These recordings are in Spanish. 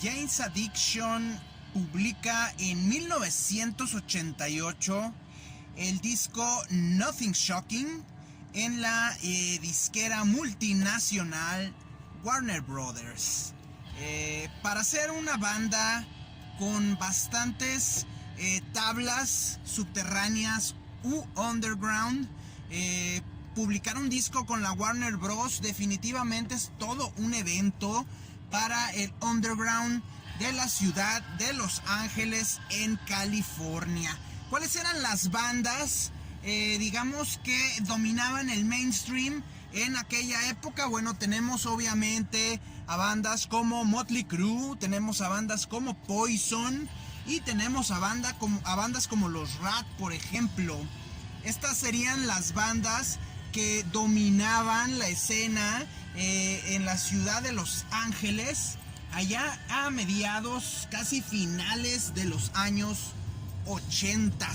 Jane's Addiction publica en 1988 el disco Nothing Shocking en la disquera multinacional Warner Brothers. Para ser una banda con bastantes tablas subterráneas u underground, publicar un disco con la Warner Bros. Definitivamente es todo un evento para el underground de la ciudad de Los Ángeles, en California. ¿Cuáles eran las bandas, digamos, que dominaban el mainstream en aquella época? Bueno, tenemos obviamente a bandas como Motley Crue, tenemos a bandas como Poison y tenemos a bandas como los Rat, por ejemplo. Estas serían las bandas que dominaban la escena en la ciudad de Los Ángeles, allá a mediados, casi finales de los años 80.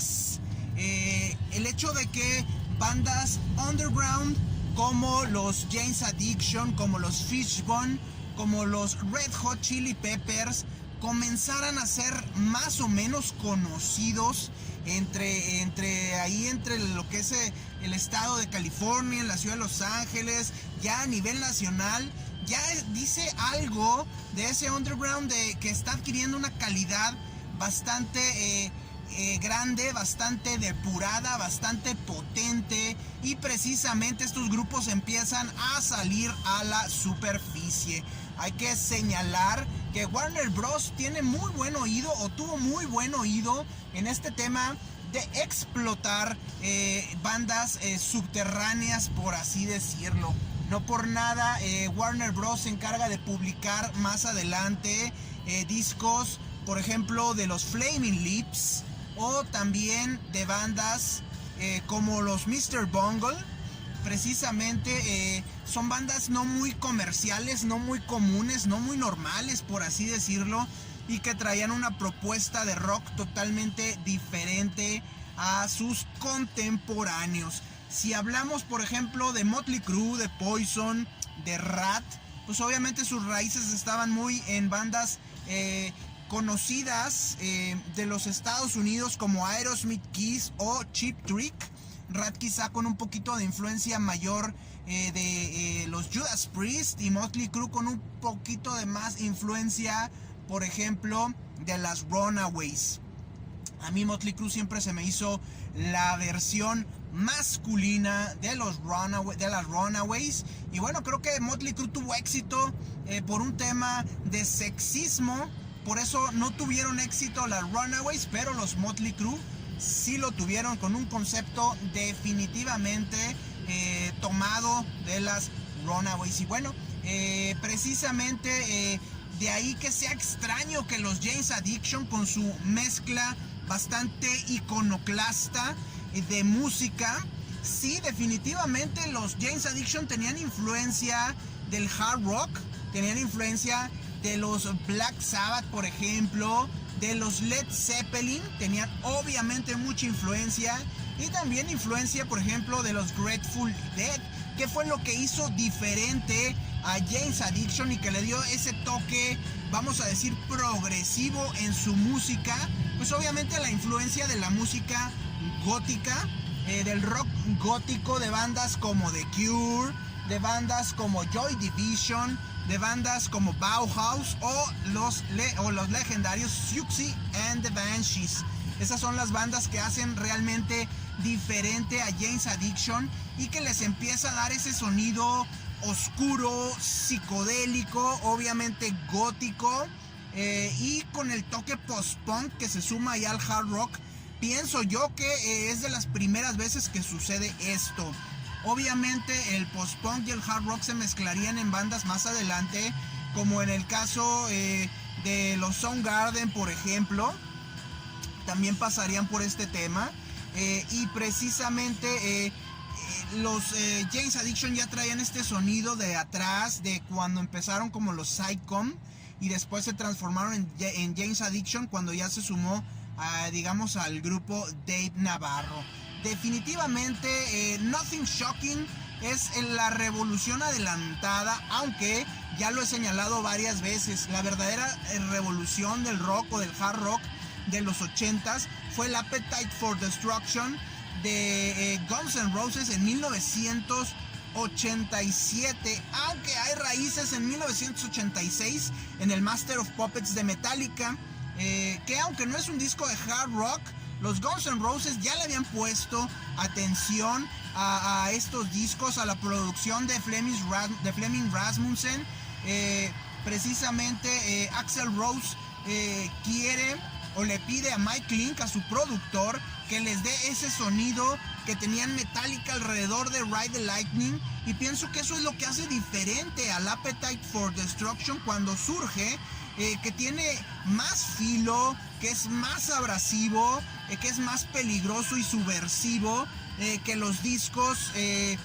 El hecho de que bandas underground como los Jane's Addiction, como los Fishbone, como los Red Hot Chili Peppers comenzaran a ser más o menos conocidos entre lo que es el estado de California, en la ciudad de Los Ángeles, ya a nivel nacional, ya dice algo de ese underground que está adquiriendo una calidad bastante grande, bastante depurada, bastante potente, y precisamente estos grupos empiezan a salir a la superficie. Hay que señalar que Warner Bros. Tiene muy buen oído, o tuvo muy buen oído en este tema de explotar bandas subterráneas, por así decirlo. No por nada Warner Bros. Se encarga de publicar más adelante discos, por ejemplo, de los Flaming Lips, o también de bandas como los Mr. Bungle. Precisamente son bandas no muy comerciales, no muy comunes, no muy normales, por así decirlo, y que traían una propuesta de rock totalmente diferente a sus contemporáneos. Si hablamos, por ejemplo, de Motley Crue, de Poison, de Rat, pues obviamente sus raíces estaban muy en bandas conocidas de los Estados Unidos como Aerosmith, Kiss o Cheap Trick. Rat quizá con un poquito de influencia mayor de los Judas Priest, y Motley Crue con un poquito de más influencia, por ejemplo, de las Runaways. A mí Motley Crue siempre se me hizo la versión masculina de las Runaways. Y bueno, creo que Motley Crue tuvo éxito por un tema de sexismo. Por eso no tuvieron éxito las Runaways, pero los Motley Crue sí lo tuvieron, con un concepto definitivamente tomado de las Runaways. Y bueno, precisamente de ahí que sea extraño que los Jane's Addiction, con su mezcla bastante iconoclasta de música, sí, definitivamente los Jane's Addiction tenían influencia del hard rock, tenían influencia de los Black Sabbath, por ejemplo, de los Led Zeppelin, tenían obviamente mucha influencia, y también influencia, por ejemplo, de los Grateful Dead, que fue lo que hizo diferente a Jane's Addiction y que le dio ese toque, vamos a decir, progresivo en su música. Pues obviamente la influencia de la música gótica, del rock gótico, de bandas como The Cure, de bandas como Joy Division, de bandas como Bauhaus o los legendarios Siouxsie and the Banshees. Esas son las bandas que hacen realmente diferente a Jane's Addiction y que les empieza a dar ese sonido oscuro, psicodélico, obviamente gótico, y con el toque post-punk que se suma ya al hard rock. Pienso yo que es de las primeras veces que sucede esto. Obviamente el post-punk y el hard rock se mezclarían en bandas más adelante, como en el caso de los Soundgarden, por ejemplo. También pasarían por este tema, y precisamente los Jane's Addiction ya traían este sonido de atrás, de cuando empezaron como los Psycom, y después se transformaron en Jane's Addiction cuando ya se sumó digamos al grupo Dave Navarro. Definitivamente Nothing Shocking es la revolución adelantada, aunque ya lo he señalado varias veces. La verdadera revolución del rock o del hard rock de los 80s fue el Appetite for Destruction de Guns N' Roses en 1987, aunque hay raíces en 1986 en el Master of Puppets de Metallica, que aunque no es un disco de hard rock, los Guns N' Roses ya le habían puesto atención a estos discos, a la producción de Fleming Rasmussen. Precisamente Axl Rose quiere o le pide a Mike Link, a su productor, que les dé ese sonido que tenían Metallica alrededor de Ride the Lightning, y pienso que eso es lo que hace diferente al Appetite for Destruction cuando surge, que tiene más filo, que es más abrasivo, que es más peligroso y subversivo que los discos de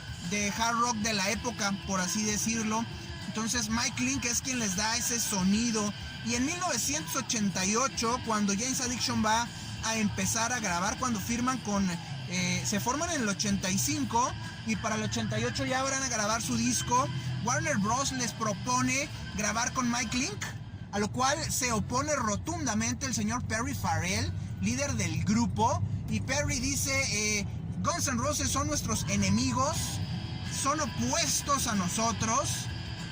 hard rock de la época, por así decirlo. Entonces Mike Link es quien les da ese sonido, y en 1988, cuando Jane's Addiction va a empezar a grabar, cuando firman con... se forman en el 85 y para el 88 ya van a grabar su disco, Warner Bros. Les propone grabar con Mike Link, a lo cual se opone rotundamente el señor Perry Farrell, líder del grupo, y Perry dice, Guns N' Roses son nuestros enemigos, son opuestos a nosotros,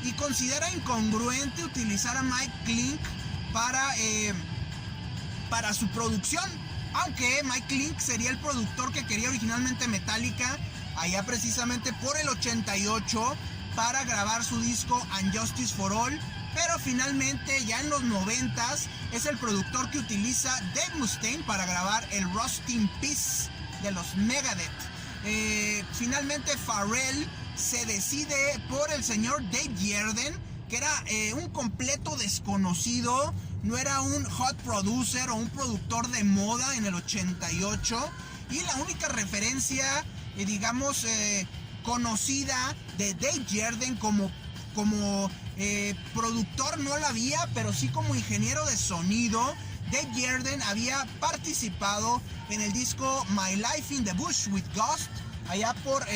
y considera incongruente utilizar a Mike Link para su producción, aunque Mike Link sería el productor que quería originalmente Metallica, allá precisamente por el 88, para grabar su disco And Justice for All, pero finalmente ya en los 90s es el productor que utiliza Dave Mustaine para grabar el Rust in Peace de los Megadeth. Finalmente Farrell se decide por el señor Dave Yerden, que era un completo desconocido, no era un hot producer o un productor de moda en el 88, y la única referencia, digamos, conocida de Dave Yerden como productor no la había, pero sí como ingeniero de sonido. Dave Yerden había participado en el disco My Life in the Bush with Ghost, allá por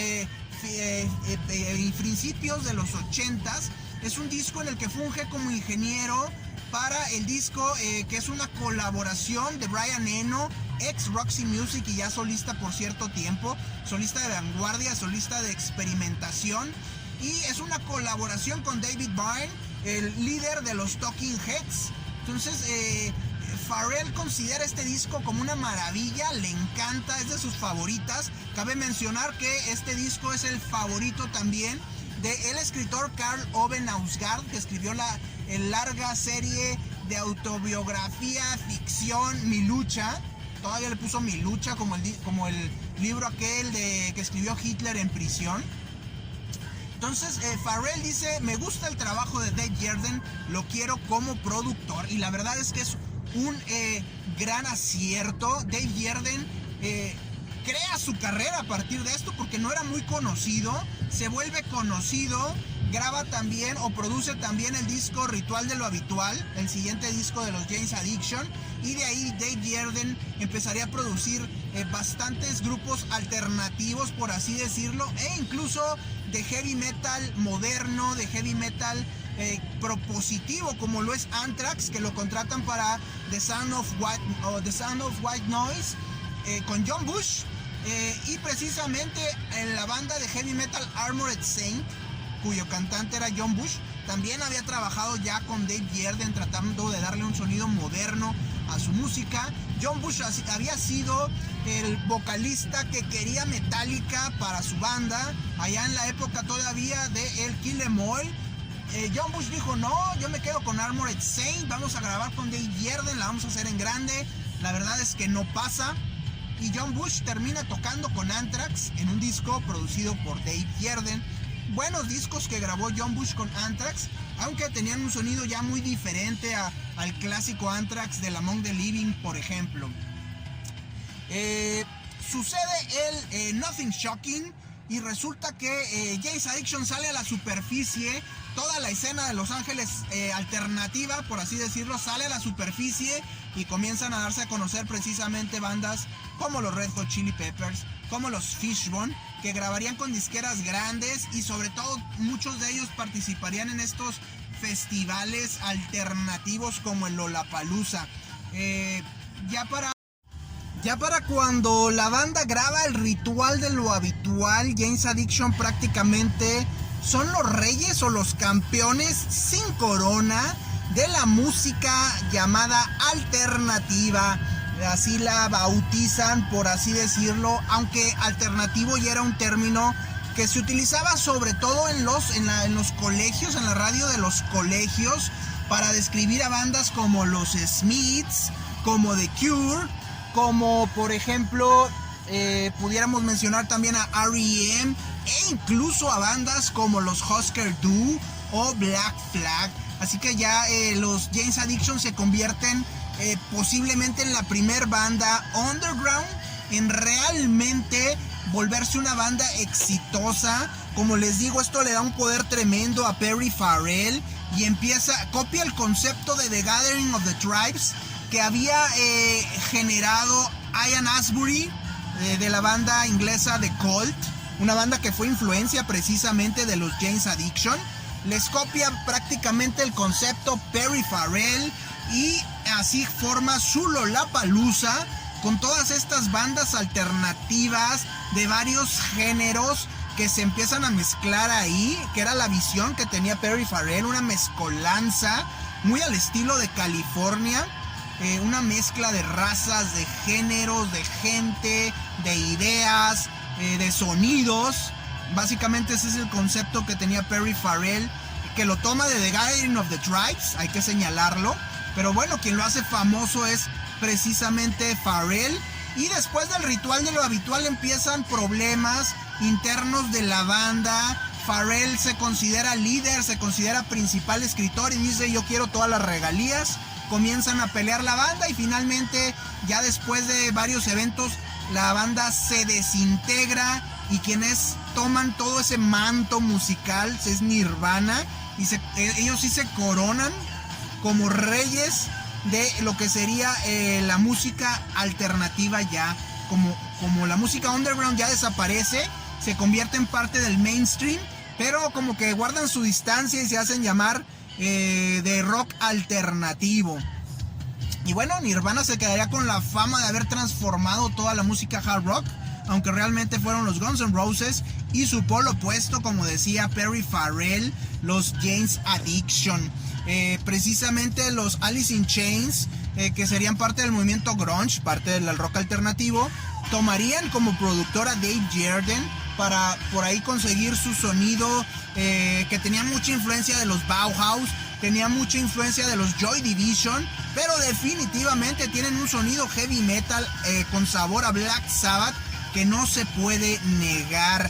principios de los 80s. Es un disco en el que funge como ingeniero para el disco, que es una colaboración de Brian Eno, ex Roxy Music y ya solista por cierto tiempo, solista de vanguardia, solista de experimentación, y es una colaboración con David Byrne, el líder de los Talking Heads. Entonces Farrell considera este disco como una maravilla, le encanta, es de sus favoritas. Cabe mencionar que este disco es el favorito también del escritor Karl Ove Knausgaard, que escribió la larga serie de autobiografía, ficción, Mi Lucha. Todavía le puso Mi Lucha, como el libro aquel que escribió Hitler en prisión. Entonces Farrell dice, me gusta el trabajo de Dave Yerden, lo quiero como productor, y la verdad es que es un gran acierto. Dave Yerden crea su carrera a partir de esto, porque no era muy conocido, se vuelve conocido, graba también o produce también el disco Ritual de lo Habitual, el siguiente disco de los Jane's Addiction, y de ahí Dave Yerden empezaría a producir bastantes grupos alternativos, por así decirlo, e incluso de heavy metal moderno, de heavy metal propositivo, como lo es Anthrax, que lo contratan para The Sound of White Noise con John Bush, y precisamente en la banda de heavy metal Armored Saint, cuyo cantante era John Bush, también había trabajado ya con Dave Yerden tratando de darle un sonido moderno a su música. John Bush había sido el vocalista que quería Metallica para su banda, allá en la época todavía de el Kill 'Em All. John Bush dijo, no, yo me quedo con Armored Saint, vamos a grabar con Dave Yerden, la vamos a hacer en grande. La verdad es que no pasa, y John Bush termina tocando con Anthrax en un disco producido por Dave Yerden. Buenos discos que grabó John Bush con Anthrax, aunque tenían un sonido ya muy diferente al clásico Anthrax del Among the Living, por ejemplo. Sucede el Nothing Shocking, y resulta que Jane's Addiction sale a la superficie. Toda la escena de Los Ángeles alternativa, por así decirlo, sale a la superficie, y comienzan a darse a conocer precisamente bandas como los Red Hot Chili Peppers, como los Fishbone, que grabarían con disqueras grandes y sobre todo muchos de ellos participarían en estos festivales alternativos como el Lollapalooza. Ya para cuando la banda graba El Ritual de lo Habitual, Jane's Addiction prácticamente son los reyes o los campeones sin corona de la música llamada alternativa. Así la bautizan, por así decirlo, aunque alternativo ya era un término que se utilizaba sobre todo en los colegios, en la radio de los colegios, para describir a bandas como los Smiths, como The Cure, como por ejemplo pudiéramos mencionar también a R.E.M. e incluso a bandas como los Husker Du o Black Flag. Así que ya los Jane's Addiction se convierten posiblemente en la primer banda underground en realmente volverse una banda exitosa. Como les digo, esto le da un poder tremendo a Perry Farrell y copia el concepto de The Gathering of the Tribes que había generado Ian Astbury de la banda inglesa The Cult, una banda que fue influencia precisamente de los Jane's Addiction. Les copia prácticamente el concepto Perry Farrell y así forma su Lollapalooza con todas estas bandas alternativas de varios géneros que se empiezan a mezclar ahí, que era la visión que tenía Perry Farrell, una mezcolanza muy al estilo de California, una mezcla de razas, de géneros, de gente, de ideas, de sonidos. Básicamente ese es el concepto que tenía Perry Farrell, que lo toma de The Gathering of the Tribes, hay que señalarlo. Pero bueno, quien lo hace famoso es precisamente Farrell. Y después del Ritual de lo Habitual empiezan problemas internos de la banda. Farrell se considera líder, se considera principal escritor y dice: yo quiero todas las regalías. Comienzan a pelear la banda y finalmente, ya después de varios eventos, la banda se desintegra y quienes toman todo ese manto musical es Nirvana y ellos sí se coronan como reyes de lo que sería la música alternativa. Ya como la música underground ya desaparece, se convierte en parte del mainstream, pero como que guardan su distancia y se hacen llamar de rock alternativo. Y bueno, Nirvana se quedaría con la fama de haber transformado toda la música hard rock, aunque realmente fueron los Guns N' Roses y su polo opuesto, como decía Perry Farrell, los Jane's Addiction. Precisamente los Alice in Chains, que serían parte del movimiento grunge, parte del rock alternativo, tomarían como productor a Dave Jarden para por ahí conseguir su sonido, que tenía mucha influencia de los Bauhaus, tenía mucha influencia de los Joy Division, pero definitivamente tienen un sonido heavy metal con sabor a Black Sabbath que no se puede negar.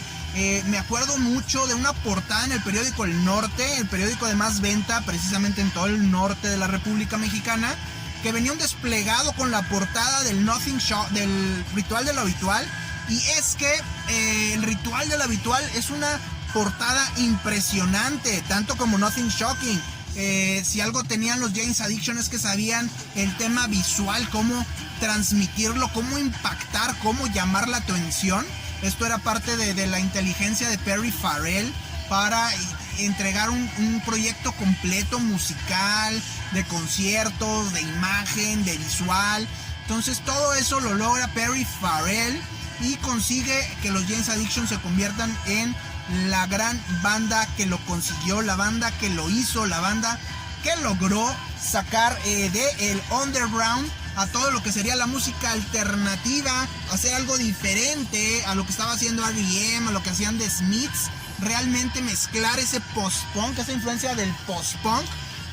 Me acuerdo mucho de una portada en el periódico El Norte, el periódico de más venta precisamente en todo el norte de la República Mexicana, que venía un desplegado con la portada del del Ritual de lo Habitual. Y es que el Ritual de lo Habitual es una portada impresionante, tanto como Nothing Shocking. Si algo tenían los Jane's Addiction es que sabían el tema visual, cómo transmitirlo, cómo impactar, cómo llamar la atención. Esto era parte de la inteligencia de Perry Farrell para entregar un proyecto completo musical, de conciertos, de imagen, de visual. Entonces todo eso lo logra Perry Farrell y consigue que los Jane's Addiction se conviertan en la gran banda que lo consiguió, la banda que lo hizo, la banda que logró sacar del underground a todo lo que sería la música alternativa, hacer algo diferente a lo que estaba haciendo R.E.M., a lo que hacían The Smiths, realmente mezclar ese post-punk, esa influencia del post-punk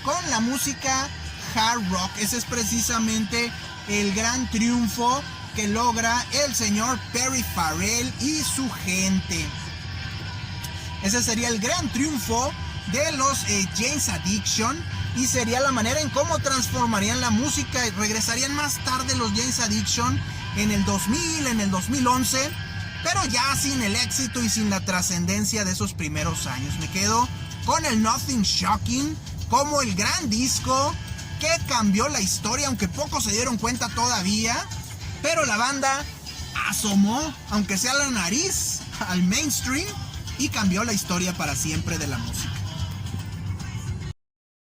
con la música hard rock. Ese es precisamente el gran triunfo que logra el señor Perry Farrell y su gente. Ese sería el gran triunfo de los Jane's Addiction y sería la manera en cómo transformarían la música. Regresarían más tarde los Jane's Addiction en el 2000, en el 2011, pero ya sin el éxito y sin la trascendencia de esos primeros años. Me quedo con el Nothing Shocking como el gran disco que cambió la historia, aunque pocos se dieron cuenta todavía, pero la banda asomó, aunque sea la nariz, al mainstream y cambió la historia para siempre de la música.